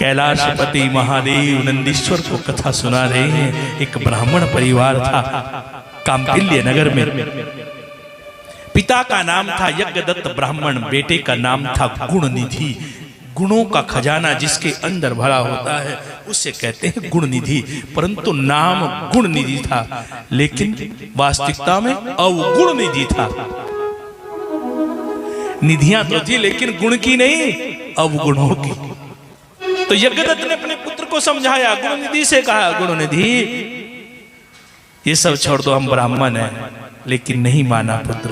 कैलाशपति महादेव नंदीश्वर को कथा सुना रहे हैं। एक ब्राह्मण परिवार था कांपिल्य नगर में। पिता का नाम था यज्ञदत्त ब्राह्मण, बेटे का नाम था गुणनिधि। गुणों का खजाना जिसके अंदर भरा होता है उसे कहते हैं गुणनिधि। परंतु नाम गुणनिधि था, लेकिन वास्तविकता में अवगुण निधि था। निधियां तो थी लेकिन गुण की नहीं, अवगुणों की। तो यज्ञदत्त ने अपने पुत्र को समझाया, गुणनिधि से कहा, गुणनिधि ये सब छोड़ दो, हम ब्राह्मण हैं। लेकिन नहीं माना पुत्र।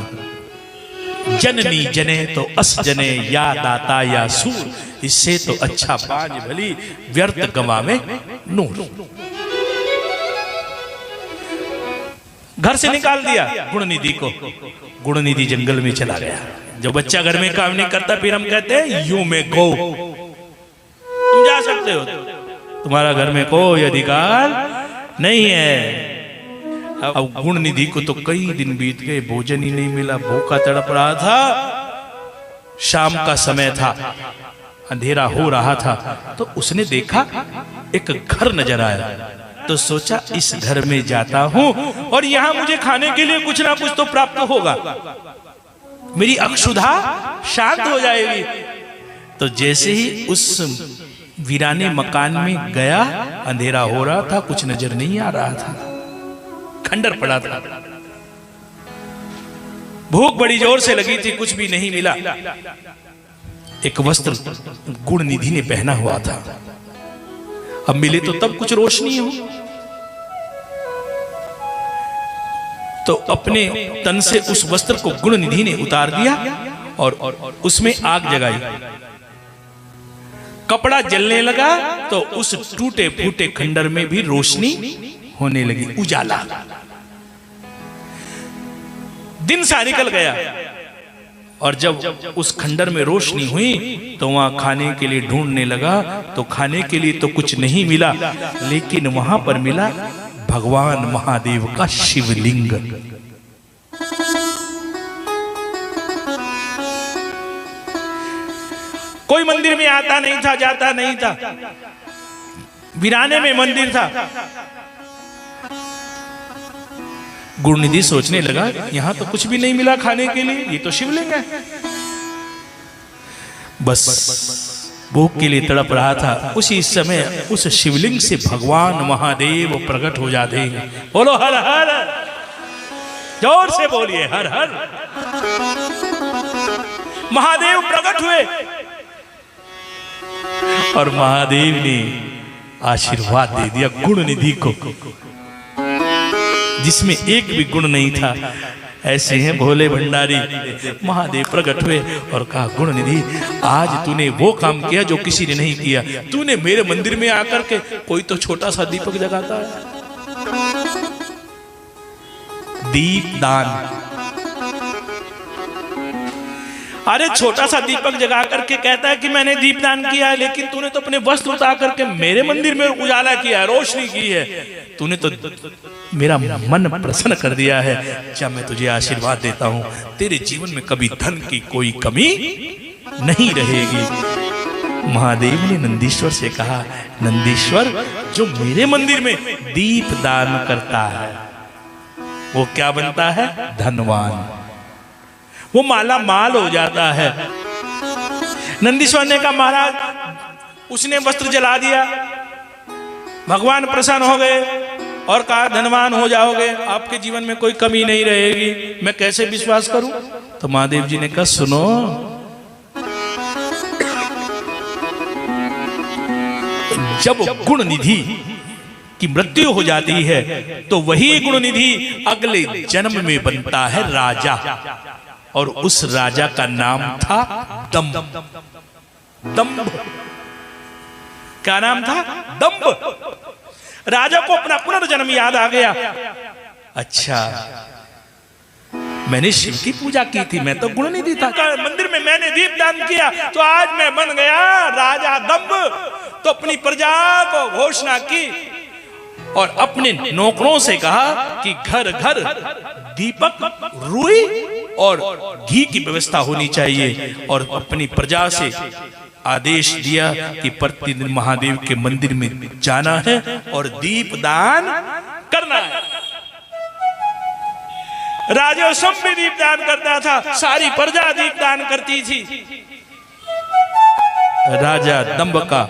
जननी जने तो अस जने, या दाता या सूर, इससे तो अच्छा पांच भली व्यर्थ गंवावे नूर। घर से निकाल दिया गुणनिधि को। गुणनिधि जंगल में चला गया। जब बच्चा घर में काम नहीं करता फिर हम कहते हैं यू में गो, तुम जा सकते हो, तुम्हारा घर में कोई अधिकार नहीं है। अब गुणनिधि को तो कई दिन बीत गए, भोजन ही नहीं मिला, भूखा तड़प रहा था। शाम का समय था, अंधेरा हो रहा था, तो उसने देखा एक घर नजर आया। तो सोचा इस घर में जाता हूं और यहां मुझे खाने के लिए कुछ ना कुछ तो प्राप्त होगा, मेरी अक्षुधा शांत हो जाएगी। तो जैसे ही उस वीराने मकान में गया, अंधेरा हो रहा था, कुछ नजर नहीं आ रहा था, खंडर पड़ा था। भूख बड़ी जोर से लगी थी, कुछ भी नहीं मिला। एक वस्त्र गुणनिधि ने पहना हुआ था, अब मिले तो तब कुछ रोशनी हो। तो अपने तन से उस वस्त्र को गुणनिधि ने उतार दिया और उसमें आग जगाई। कपड़ा जलने लगा तो उस टूटे फूटे खंडर में भी रोशनी होने लगी, उजाला। दिन सा निकल गया और जब उस खंडर में रोशनी हुई तो वहां खाने के लिए ढूंढने लगा। तो खाने के लिए तो कुछ नहीं मिला, लेकिन वहां पर मिला भगवान महादेव का शिवलिंग। कोई मंदिर में आता नहीं था, जाता नहीं था, वीराने में मंदिर था। गुणनिधि सोचने लगा यहां तो कुछ भी नहीं मिला खाने के लिए, ये तो शिवलिंग है। बस भूख के लिए तड़प रहा था, उसी समय उस शिवलिंग से भगवान महादेव प्रकट हो जाते हैं। बोलो हर हर, जोर से बोलिए हर हर। महादेव प्रकट हुए और महादेव ने आशीर्वाद दे दिया गुणनिधि को, जिसमें एक भी गुण नहीं था। ऐसे हैं भोले भंडारी। महादेव प्रकट हुए और कहा, गुणनिधि आज तूने वो काम किया जो किसी ने नहीं किया। तूने मेरे मंदिर में आकर के, कोई तो छोटा सा दीपक जगाता है, दीप दान। अरे छोटा सा दीपक जगा करके कहता है कि मैंने दीपदान किया है, लेकिन तूने तो अपने वस्त्र उतार करके मेरे मंदिर में उजाला किया है, रोशनी की है। तूने तो मेरा मन प्रसन्न कर दिया है। क्या मैं तुझे आशीर्वाद देता हूं, तेरे जीवन में कभी धन की कोई कमी नहीं रहेगी। महादेव ने नंदीश्वर से कहा, नंदीश्वर जो मेरे मंदिर में दीप दान करता है वो क्या बनता है? धनवान, वो माला माल हो जाता है। नंदीश्वर ने कहा, महाराज उसने वस्त्र जला दिया, भगवान प्रसन्न हो गए और कहा धनवान हो जाओगे, आपके जीवन में कोई कमी नहीं रहेगी, मैं कैसे विश्वास करूं? तो महादेव जी ने कहा, सुनो, जब गुणनिधि की मृत्यु हो जाती है तो वही गुणनिधि अगले जन्म में बनता है राजा, और उस राजा का नाम था दंभ। दंभ, क्या नाम था? दंभ। राजा को अपना पुनर्जन्म याद आ गया। अच्छा, मैंने शिव की पूजा की थी, मैं तो गुणनिधि था, मंदिर में मैंने दीपदान किया, तो आज मैं बन गया राजा दंभ। तो अपनी प्रजा को घोषणा की और अपने नौकरों से कहा कि घर घर दीपक, रुई और घी की व्यवस्था होनी चाहिए, और अपनी प्रजा से आदेश दिया कि प्रतिदिन महादेव के मंदिर में जाना है और दीप दान करना है। राजोत्सव में दीप दान करता था, सारी प्रजा दीप दान करती थी। राजा दंभ का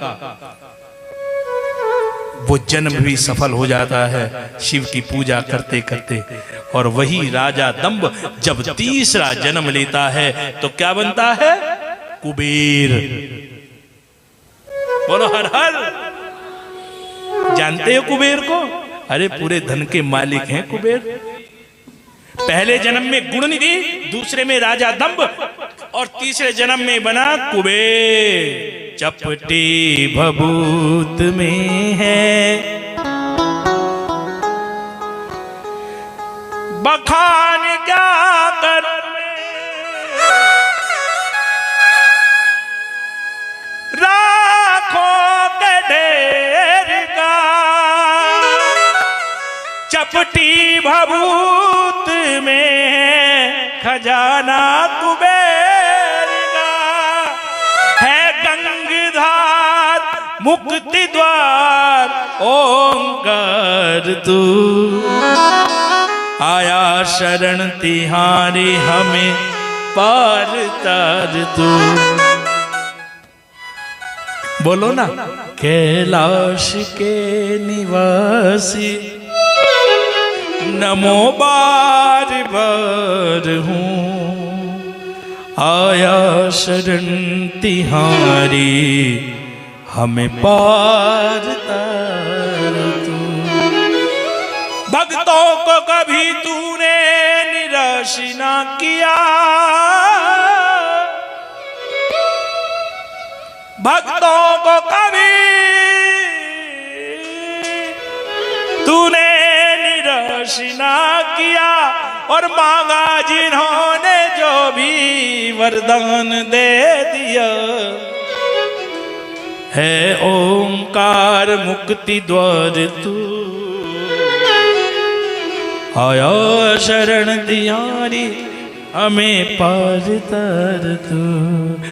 वो जन्म भी सफल हो जाता है शिव की पूजा करते करते। और वही राजा दंभ जब तीसरा जन्म लेता है तो क्या बनता है? कुबेर। बोलो हर हर। जानते हो कुबेर को? अरे पूरे धन के मालिक हैं कुबेर। पहले जन्म में गुणनिधि, दूसरे में राजा दंभ और तीसरे जन्म में बना कुबेर। चपटी भभूत में है बखान क्या कर राखो के ढेर का। चपटी भभूत में खजाना कुबेर का है। गंगधार मुक्ति द्वार ओंकार तू, आया शरण तिहारी हमें पार तार तू। बोलो ना। कैलाश के निवासी नमो बार बार हूँ, आया शरण तिहारी हमें पार तार तू। भक्तों को कभी तूने निराश ना किया, भक्तों को कभी तूने निराश ना किया। और मांगा जिन्होंने जो भी वरदान दे दिया है। ओंकार मुक्ति द्वार तू, आया शरण तिहारी हमें पार तार तू।